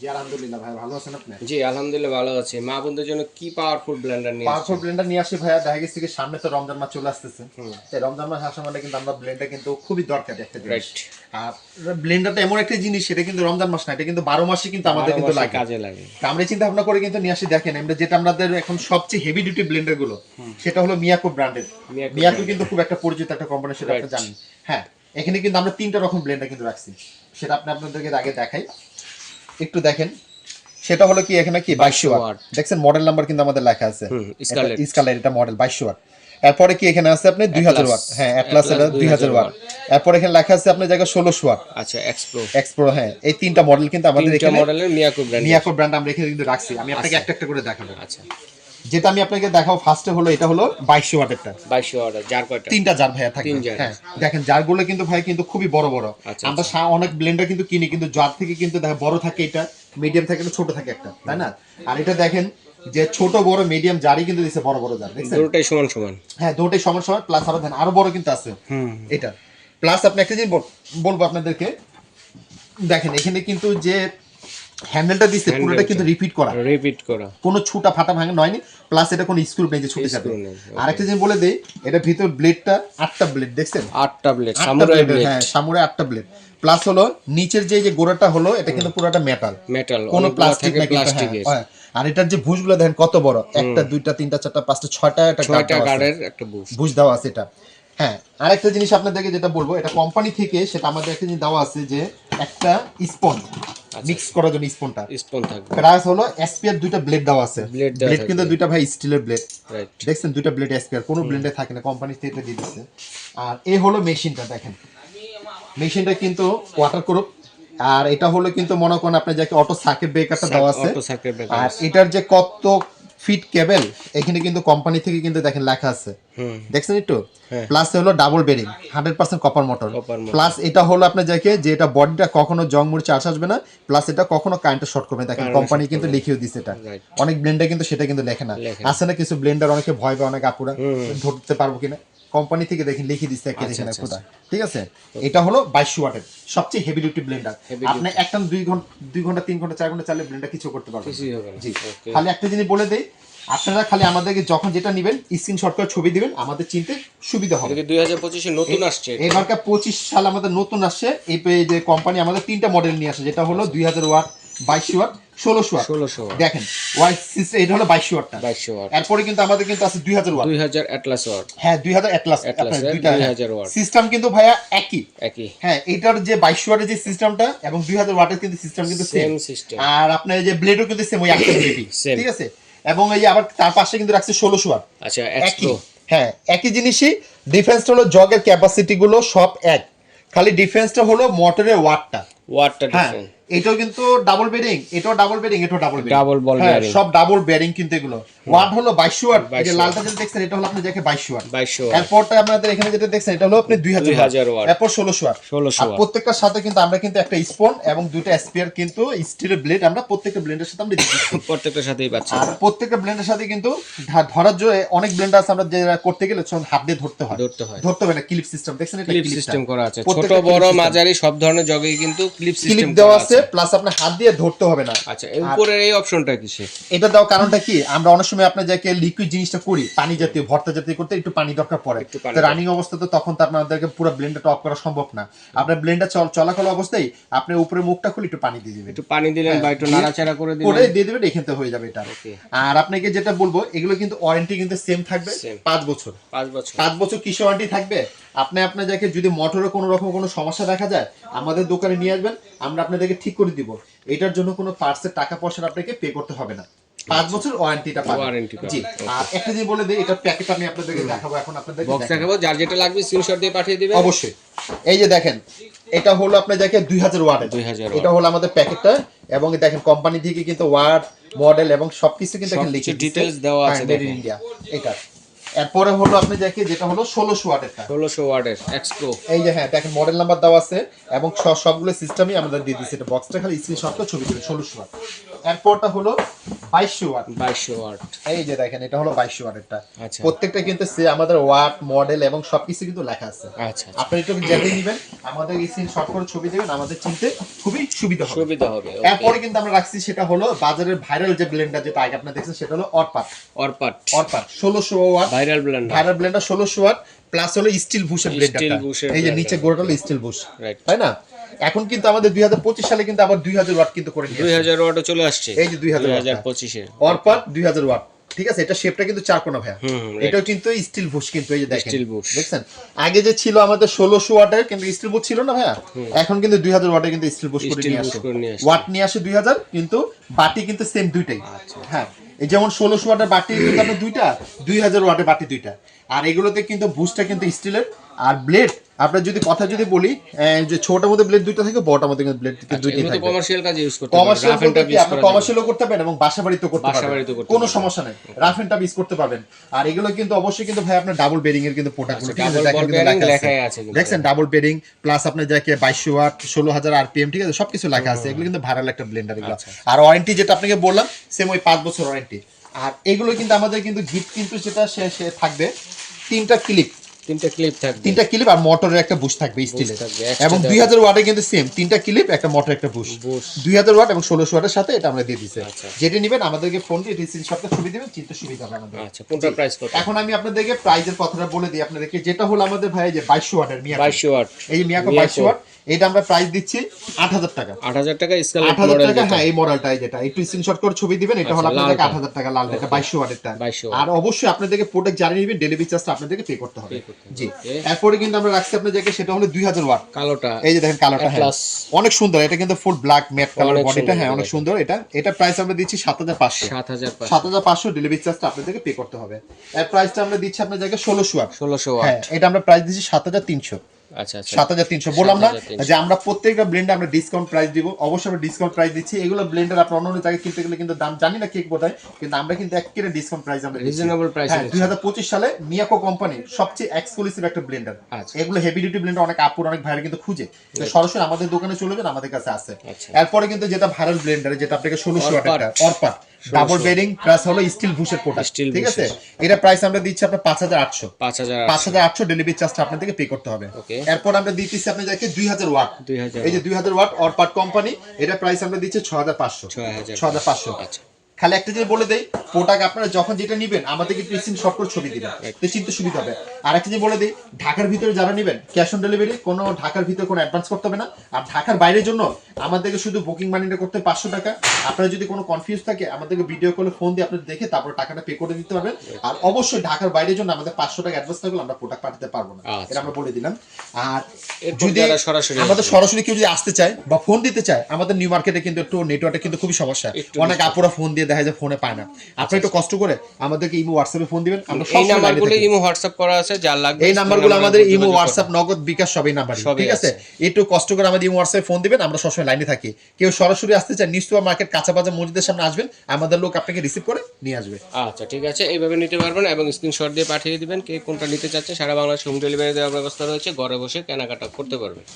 জি আলহামদুলিল্লাহ ভাই, ভালো আছেন আপনি? জি আলহামদুলিল্লাহ ভালো আছি। মা বোনদের জন্য কি পাওয়ারফুল ব্লেন্ডার নিয়ে পাওয়ারফুল ব্লেন্ডার নিয়ে আসি ভাইয়া, দেখা গেছে কি সামনে তো রমজান মাস চলে আসতেছে। তাই রমজান মাস আসার মানে কিন্তু আমরা ব্লেন্ডার কিন্তু খুবই দরকার একটা জিনিস। রাইট। আর ব্লেন্ডারটা এমন একটা জিনিস, সেটা কিন্তু রমজান মাস না, এটা কিন্তু 12 মাসই কিন্তু আমাদের কিন্তু লাগে, কাজে লাগে। তা আমরা চিন্তা ভাবনা করে কিন্তু নিয়ে আসি। দেখেন আমরা যেটা আমাদের এখন সবচেয়ে হেভি ডিউটি ব্লেন্ডার গুলো, সেটা হলো মিয়াকো ব্র্যান্ডের। মিয়াকো কিন্তু খুব একটা পরিচিত একটা কোম্পানি, সেটা আপনি জানেন। হ্যাঁ, এখানে কিন্তু আমরা 3টা রকম ব্লেন্ডার কিন্তু রাখছি, সেটা আপনাদেরকে আগে দেখাই, একটু দেখেন। সেটা হলো কি এখানে কি 2200 ওয়াট, দেখছেন মডেল নাম্বার কিন্তু আমাদের লেখা আছে, স্কারলেট এটা মডেল 2200 ওয়াট। এরপরে কি এখানে আছে আপনি 2000 ওয়াট, হ্যাঁ অ্যাটলাস এটা 2000 ওয়াট। এরপর এখানে লেখা আছে আপনার জায়গা 1600 ওয়াট। আচ্ছা এক্সপ্রো, হ্যাঁ এই 3টা মডেল কিন্তু আমাদের এখানে মডেলের মিয়াকো ব্র্যান্ড আমরা এখানে কিন্তু রাখছি। আমি আপনাকে একটা একটা করে দেখাবো। আচ্ছা, যেটা আমি আপনাকে দেখাবো ফার্স্টে হলো এটা হলো 2200 ওয়াটেরটা। 2200 ওয়াট জার কয়টা? 3টা জার ভাইয়া থাকে। হ্যাঁ দেখেন জারগুলো কিন্তু ভাই কিন্তু খুবই বড় বড়। আমরা অনেক ব্লেন্ডার কিন্তু কিনি, কিন্তু জার থেকে কিন্তু দেখা বড় থাকে, এটা মিডিয়াম থাকে, ছোট থাকে একটা, তাই না? আর এটা দেখেন যে ছোট বড় মিডিয়াম জারই কিন্তু দিছে, বড় বড় জার, দেখছেন দুটোই সমান সমান। হ্যাঁ দুটোই সমান সমান, প্লাস আবার দেখেন আরো বড় কিন্তু আছে এটা। প্লাস আপনি একটা জিনিস বলবো আপনাদেরকে, দেখেন এখানে কিন্তু যে হ্যান্ডেলটা দিচ্ছে পুরোটা কিন্তু রিপিট করা, কোনো ছুটা ফাটা ভাঙা নয়নি। প্লাস এটা কোনো স্ক্রু নেই যে ছুটে যাবে। আরেকটা জিনিস বলে দেই, এটা ভিতর ব্লেডটা 8টা ব্লেড, দেখছেন 8টা ব্লেড, হ্যাঁ সামুরাই 8টা ব্লেড। প্লাস হলো নিচের যে গোড়াটা হলো এটা কিন্তু পুরোটা মেটাল, কোনো প্লাস্টিক না কিন্তু। হ্যাঁ, আর এটার যে ভুজগুলো দেখেন কত বড়, 1টা 2টা 3টা 4টা 5টা 6টা একটা গার্ডের একটা ভুজ দেওয়া আছে এটা। হ্যাঁ, আরেকটা জিনিস আপনাদেরকে যেটা বলবো, এটা কোম্পানি থেকে সেটা আমাদের একটা জিনিস দেওয়া আছে যে একটা স্পঞ্জ মিক্স করার জন্য স্পন থাকবে। প্লাস হলো এসপিআর 2টা ব্লেড দেওয়া আছে, ব্লেড কিন্তু 2টা ভাই স্টিলের ব্লেড, দেখছেন 2টা ব্লেড এসপিআর, কোনো ব্লেন্ডে থাকে না, কোম্পানি থেকে এটা দিয়ে দিচ্ছে। আর এই হলো মেশিনটা, দেখেন মেশিনটা কিন্তু ওয়াটার প্রুফ। আর এটা হলো কিন্তু মনে করেন আপনার যাকে অটো সার্কিট ব্রেকারটা দেওয়া আছে। আর এটার যে কত ফিট কেবল এখানে কিন্তু কোম্পানি থেকে কিন্তু দেখেন লেখা আছে, দেখছেন একটু। প্লাস হলো double bearing 100% copper motor. Plus এটা হলো আপনার যাকে যে এটা বডিটা কখনো জং মুড়ে চার্জ আসবে না, প্লাস এটা কখনো কারেন্টে শর্ট করবে না, দেখেন কোম্পানি কিন্তু লিখিয়ে দিচ্ছে এটা। অনেক ব্লেন্ডার কিন্তু সেটা কিন্তু লেখে না, আছে না কিছু ব্লেন্ডার অনেকে ভয় পায়, অনেক আপুরা ধরতে পারবো কিনা, কোম্পানি থেকে দেখেন লিখে দিচ্ছে একটা, দেখেন কোথা, ঠিক আছে। এটা হলো 2200 ওয়াটের সবচেয়ে হেভি ডিউটি ব্লেন্ডার। আপনি একটা 2 ঘন্টা 3 ঘন্টা 4 ঘন্টা চাইলে ব্লেন্ডার কিছু করতে পারবেন। জি, খালি একটা জিনিস বলে দেই, আপনারা খালি আমাদেরকে যখন যেটা নেবেন স্ক্রিনশট করে ছবি দিবেন, আমাদের চিনতে সুবিধা হবে। 2025 এ নতুন আসছে, এবারকার 25 সাল আমাদের নতুন আসছে। এই যে কোম্পানি আমাদের 3টা মডেল নিয়ে আসে, যেটা হলো 2000 ওয়াট, 2200 ওয়াট, 1600 ওয়াট। দেখেন ওয়াই সিস্টেম, এটা হলো 2200 ওয়াটটা। এরপরে কিন্তু আমাদের কিন্তু আছে 2000 ওয়াট, 2000 অ্যাটলাস ওয়াট। হ্যাঁ 2000 অ্যাটলাস, আপনার দুইটা 2000 ওয়াট সিস্টেম কিন্তু ভাইয়া একই। হ্যাঁ, এটার যে 2200 ওয়াটের যে সিস্টেমটা এবং 2000 ওয়াটের কিন্তু সিস্টেম কিন্তু সেম সিস্টেম। আর আপনার যে ব্লেডও কিন্তু সেম, ওই একটা ব্লেডই, ঠিক আছে। এবং এই যে আবার তার পাশে কিন্তু রাখছে 1600 ওয়াট। আচ্ছা একই, হ্যাঁ একই জিনিসই। ডিফারেন্সটা হলো জগের ক্যাপাসিটি গুলো সব এক, খালি ডিফারেন্সটা হলো মোটরের ওয়াটটা ডিফারেন্ট। এটাও কিন্তু ডাবল বেয়ারিং, এটাও ডাবল বেয়ারিং, এটাও ডাবল বেয়ারিং, ডাবল বল বেয়ারিং, সব ডাবল বেয়ারিং কিন্তু এগুলো। ওয়াট হলো 2200 ওয়াট, এই যে লালটা যেটা দেখছেন এটা হলো আপনি দেখে 2200 ওয়াট। এরপরটা আপনাদের এখানে যেটা দেখছেন এটা হলো আপনি 2000 ওয়াট, এরপর 1600 ওয়াট। আর প্রত্যেকটার সাথে কিন্তু আমরা কিন্তু একটা স্পন এবং দুইটা স্পিয়ার কিন্তু স্টিলের ব্লেড আমরা প্রত্যেকটা ব্লেন্ডের সাথে আমরা দিচ্ছি, প্রত্যেকটার সাথেই পাচ্ছি। আর প্রত্যেকটা ব্লেন্ডের সাথে কিন্তু ধরার জন্য অনেক ব্লেন্ডার আছে, আমরা যে করতে গেলে হাত দিয়ে ধরতে হয় না, ক্লিপ সিস্টেম, দেখছেন এটা ক্লিপ সিস্টেম করা আছে, ছোট বড় মাঝারি সব ধরনের জগেই কিন্তু ক্লিপ সিস্টেম দেওয়া আছে, প্লাস আপনার হাত দিয়ে ধরতে হবে না। আচ্ছা, এর উপরের এই অপশনটা কিসের? এটা দাও কারণটা কি, আমরা অনেক সময় আপনার যাকে লিকুইড জিনিসটা করি, পানি জাতীয় ভর্তা জাতীয় করতে একটু পানি দরকার পড়ে, তো রানিং অবস্থা তো তখন তো আপনাদেরকে পুরো ব্লেন্ডারটা অফ করা সম্ভব না। আপনার ব্লেন্ডার চলাকাল অবস্থায় আপনি উপরে মুখটা খুলে একটু পানি দিয়ে দিবেন, একটু পানি দিলেন বা একটু নাড়াচাড়া করে দিয়ে দিবেন, এখান থেকে হয়ে যাবে এটা। আর আপনাকে যেটা বলবো, এগুলো কিন্তু ওয়ারেন্টি কিন্তু সেম থাকবে 5 বছর। 5 বছর কিসের ওয়ারেন্টি থাকবে? আপনি আপনার যাকে যদি মোটরে কোনো রকম কোনো সমস্যা দেখা যায় আমাদের দোকানে নিয়ে আসবেন, আমরা আপনাদেরকে ঠিক করে দিব। এটার জন্য কোনো পার্টসের টাকা পয়সা আপনাকে পে করতে হবে না, 5 বছর ওয়ারেন্টিটা পাবেন। জি, আর একটা জিনিস বলে দেই, এটা প্যাকেট আমি আপনাদেরকে দেখাবো, এখন আপনাদেরকে বক্স দেখাবো, যার যেটা লাগবে স্ক্রিনশট দিয়ে পাঠিয়ে দিবেন অবশ্যই। এই যে দেখেন এটা হলো আপনার যাকে 2000 ওয়াট, এটা হলো আমাদের প্যাকেটটা। এবং দেখেন কোম্পানি থেকে কিন্তু ওয়াট, মডেল এবং সবকিছু কিন্তু এখানে লিখে ডিটেইলস দেওয়া আছে, মেড ইন ইন্ডিয়া এটা। এরপরে হলো আপনি দেখে যেটা হলো 1600 ওয়াটেরটা, 1600 ওয়াটের এক্সপ্রো। এই যে হ্যাঁ দেখেন মডেল নাম্বার দেওয়া আছে এবং সবগুলো সিস্টেমই আমাদের দিয়ে দিয়েছে, এটা বক্সটা খালি স্ক্রিনশট করে ছবি দিবেন, 1600 ওয়াট। এরপরটা হলো 2200 ওয়াট। 2200 ওয়াট। এই যে দেখেন এটা হলো 2200 ওয়াটেরটা। আচ্ছা, প্রত্যেকটা কিন্তু আমাদের ওয়াট, মডেল এবং সবকিছু কিন্তু লেখা আছে। আচ্ছা, আপনি একটু জেনে নেবেন, আমাদের স্ক্রিনশট করে ছবি দিবেন, আমাদের চিনতে খুবই সুবিধা হবে। এরপরে কিন্তু আমরা রাখছি সেটা হলো বাজারের ভাইরাল যে ব্লেন্ডার, যেটা আগে আপনারা দেখছেন, সেটা হলো Orpat 1600 watt viral blender 1600 watt plus হলো স্টিল বুশের ব্লেন্ডারটা। এই যে নিচে গোড়াটা হলো স্টিল বুশ, তাই না? এখন কিন্তু আমাদের 2025 সালে কিন্তু আবার 2000 ওয়াট কিন্তু করে নিয়েছে। 2000 ওয়াটও চলে আসছে। এই যে 2025 এর অরপাট 2000 ওয়াট, ঠিক আছে? এটা শেপটা কিন্তু চার কোণা ভাইয়া। এটাও কিন্তু স্টিল বুশ, কিন্তু এই যে দেখেন দেখছেন, আগে যে ছিল আমাদের 1600 ওয়াটের কিন্তু স্টিল বুশ ছিল না ভাইয়া, এখন কিন্তু 2000 ওয়াটের কিন্তু স্টিল বুশ করে নিয়ে আসে। ওয়াট নিয়ে আসে 2000, কিন্তু বাটি কিন্তু সেম দুইটাই। হ্যাঁ, এই যেমন 1600 ওয়াটের বাটি কিন্তু আপনার দুইটা, 2000 ওয়াটের বাটি দুইটা। আর এগুলোতে কিন্তু বুশটা কিন্তু স্টিলের। আর ব্লেড আপনার যদি কথা যদি বলি, যে ছোটটার মধ্যে ব্লেড দুইটা থাকে, বড়টার মধ্যে কিন্তু ব্লেড দুইটা থাকে। কমার্শিয়াল কাজে ইউজ করতে পারবেন, কমার্শিয়ালও করতে পারবেন এবং বাসাবাড়িতেও করতে পারবেন, কোনো সমস্যা নাই। রাফ এন্ড টাফ ইউজ করতে পারবেন। আর এগুলো কিন্তু অবশ্যই কিন্তু ভাই আপনার ডাবল বেরিং এর কিন্তু প্রোডাক্টগুলো, ঠিক আছে? লেখা আছে, দেখছেন ডাবল বেরিং প্লাস আপনার যাকে 2200 ওয়াট 16000 আরপিএম, ঠিক আছে? সবকিছু লেখা আছে। এগুলো কিন্তু ভাইরাল একটা ব্লেন্ডার এগুলো। আর ওয়ারেন্টি যেটা আপনাকে বললাম, সেম ওই 5 বছর ওয়ারেন্টি। আর এগুলো কিন্তু আমাদের কিন্তু গিফট কিন্তু যেটা সে থাকবে তিনটা ক্লিপ আর মোটরের একটা বুশ থাকবে স্টিলের, এবং 2000 ওয়াটের কিন্তু সেম তিনটা ক্লিপ, একটা মোটর, একটা বুশ। 2000 ওয়াট এবং 1600 ওয়াটের সাথে এটা আমরা দিয়ে দিয়েছি। যেটা নেবেন আমাদেরকে ফোন দিয়ে স্ক্রিনশটটা ছবি দিবেন, চিন্তা সুবিধা হবে আমাদের। আচ্ছা, কোনটা প্রাইস কত? এখন আমি আপনাদেরকে প্রাইসের কথাটা বলে দিই আপনাদেরকে, যেটা হলো আমাদের ভাই যে 2200 ওয়াটের মিয়াকো, 2200 ওয়াট, এই যে মিয়াকো 2200 ওয়াট, এটা আমরা প্রাইস দিচ্ছি 8000 টাকা। 8000 টাকা স্কেল 8000 টাকা। হ্যাঁ, এই মডেলটাই যেটা একটু স্ক্রিনশট করে ছবি দিবেন, এটা হলো আপনাদের 8000 টাকা লাল, এটা 2200 ওয়াটেরটা। আর অবশ্যই আপনাদেরকে প্রোডাক্ট জানিয়ে নেবেন, ডেলিভারি চার্জটা আপনাদেরকে পে করতে হবে। জি, এরপরে কিন্তু আমরা রাখছি আপনাদেরকে সেটা হলো 2000 ওয়াট কালোটা। এই যে দেখেন কালোটা, হ্যাঁ অনেক সুন্দর, এটা কিন্তু ফুল ব্ল্যাক ম্যাট কালার বডিটা, হ্যাঁ অনেক সুন্দর। এটা প্রাইস আমরা দিচ্ছি 7500 ডেলিভারি চার্জটা আপনাদেরকে পে করতে হবে। এর প্রাইসটা আমরা দিচ্ছি আপনাদের জায়গায় 1600 ওয়াট। হ্যাঁ, এটা আমরা প্রাইস দিচ্ছি 7300। আচ্ছা, 7300 বললাম না যে আমরা প্রত্যেকটা ব্লেন্ডার আমরা ডিসকাউন্ট প্রাইস দিব, অবশ্যই আমরা ডিসকাউন্ট প্রাইস দিচ্ছি। এগুলো ব্লেন্ডার আপনারা অন্য জায়গায় কিনতে গেলে কিন্তু দাম জানি না কি বোঝায়, কিন্তু আমরা কিন্তু একেবারে ডিসকাউন্ট প্রাইস আমরা রিজনেবল প্রাইস। 2025 সালে মিয়াকো কোম্পানির সবচেয়ে এক্সক্লুসিভ একটা ব্লেন্ডার। এগুলো হেভি ডিউটি ব্লেন্ডার অনেক আপুর অনেক ভাইরা কিন্তু খুঁজে, তো সরাসরি আমাদের দোকানে চলে যান, আমাদের কাছে আছে। এরপরে কিন্তু যেটা ভাইরাল ব্লেন্ডার, যেটা আপনাকে 1600 ওয়াটের অরপাট ডাবল বেরিং প্লাস হলো স্টিল বুশের প্রোডাক্ট, ঠিক আছে? এটা প্রাইস আমরা দিচ্ছি আপনার 5800 ডেলিভারি চার্জটা আপনাদেরকে পে করতে হবে। এরপর আমরা দিচ্ছি আপনাদেরকে 2000 ওয়াট, এই যে 2000 ওয়াট অরপাট কোম্পানি, এটা প্রাইস আমরা দিচ্ছি 6500। খালি একটা জিনিস বলে দেই, প্রোডাক্ট আপনারা যখন যেটা নেবেন আমাদেরকে একটু স্ক্রিনশট করে ছবি দিবেন, তো চিন্তা সুবিধা হবে। আর একটা জিনিস বলে দেই, ঢাকার ভিতরে যারা নেবেন ক্যাশ অন ডেলিভারি, কোনো ঢাকার ভিতরে কোনো অ্যাডভান্স করতে হবে না। আর ঢাকার বাইরের জন্য আমাদেরকে শুধু বুকিং মানিটা করতে 500 টাকা। আপনারা যদি কোনো কনফিউজ থাকে আমাদেরকে ভিডিও কলে ফোন দিয়ে আপনারা দেখে তারপর টাকাটা পে করে দিতে পারবেন। আর অবশ্যই ঢাকার বাইরের জন্য আমাদের 500 টাকা অ্যাডভান্স থাকলে আমরা প্রোডাক্ট পাঠাতে পারবো না, এটা আমরা বলে দিলাম। আর যদি আমাদের সরাসরি কেউ যদি আসতে চায় বা ফোন দিতে চায়, আমাদের নিউ মার্কেটে কিন্তু একটু নেটওয়ার্কে কিন্তু খুবই সমস্যা, অনেক আপুরা ফোন দিয়ে দেখা যায় ফোনে পায় না। আপনি একটু কষ্ট করে আমাদেরকে ইমো হোয়াটসঅ্যাপে ফোন দিবেন, আমরা সব নাম্বারগুলো ইমো হোয়াটসঅ্যাপ করা আছে, যা লাগবে এই নাম্বারগুলো আমাদের ইমো হোয়াটসঅ্যাপ নগদ বিকাশ সবই নাম্বার, ঠিক আছে? একটু কষ্ট করে আমাদের ইমো হোয়াটসঅ্যাপে ফোন দিবেন, আমরা সবসময় লাইনে থাকি। কেউ সরাসরি আসতে চায়, নিউ সুপার মার্কেট কাঁচা বাজার মসজিদের সামনে আসবেন, আমাদের লোক আপনাকে রিসিভ করে নিয়ে আসবে। আচ্ছা, ঠিক আছে, এইভাবে নিতে পারবেন এবং স্ক্রিনশট দিয়ে পাঠিয়ে দিবেন কে কোনটা নিতে চাচ্ছে। সারা বাংলাদেশ হোম ডেলিভারি দেওয়ার ব্যবস্থা রয়েছে, ঘরে বসে কেনাকাটা করতে পারবেন।